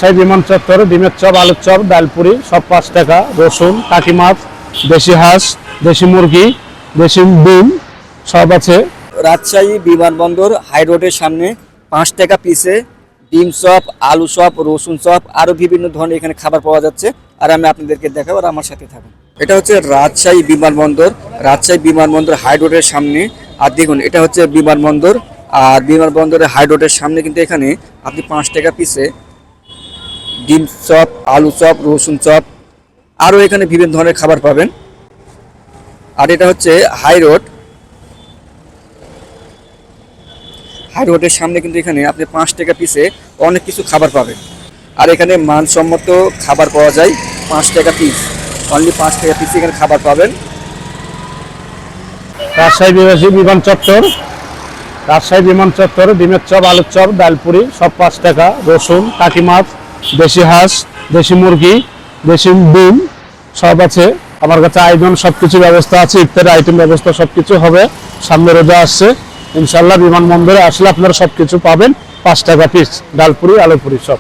রাজশাহী বিমান চত্বর ডিমের চপ, আলুর চপ, ডালপুরি সব 5 টাকা। রসুন, টাকি মাছ, দেশি হাঁস, দেশি মুরগি, দেশি ডিম সব আছে। রাজশাহী বিমানবন্দর হাই রোডের সামনে 5 টাকা পিসে ডিম চপ, আলু চপ, রসুন চপ আরো বিভিন্ন ধরনের এখানে খাবার পাওয়া যাচ্ছে। আর আমি আপনাদেরকে দেখাবো, আর আমার সাথে থাকুন। এটা হচ্ছে রাজশাহী বিমানবন্দর হাই রোডের সামনে। আর দেখুন, এটা হচ্ছে বিমানবন্দর। আর বিমানবন্দরের হাই রোডের সামনে কিন্তু এখানে আপনি 5 টাকা পিসে ডিম চপ, আলু চপ, রসুন চপ আরও এখানে বিভিন্ন ধরনের খাবার পাবেন। আর এটা হচ্ছে হাই রোডের সামনে কিন্তু এখানে আপনি 5 টাকা পিসে অনেক কিছু খাবার পাবেন। আর এখানে মানসম্মত খাবার পাওয়া যায়। 5 টাকা পিস, অনলি 5 টাকা পিস এখানে খাবার পাবেন। রাজশাহী বিমান চত্বর ডিমের চপ, আলুর চপ, ডালপুরি সব 5 টাকা। রসুন, টাকি মাছ, দেশি হাঁস, দেশি মুরগি, দেশি ডিম সব আছে আমার কাছে। আয়োজন সবকিছু ব্যবস্থা আছে, ইফতারের আইটেম ব্যবস্থা সবকিছু হবে। সামনে রোজা আসছে, ইনশাল্লাহ বিমানবন্দরে আসলে আপনারা সবকিছু পাবেন। 5 টাকা পিস ডালপুরি, আলুপুরি সব।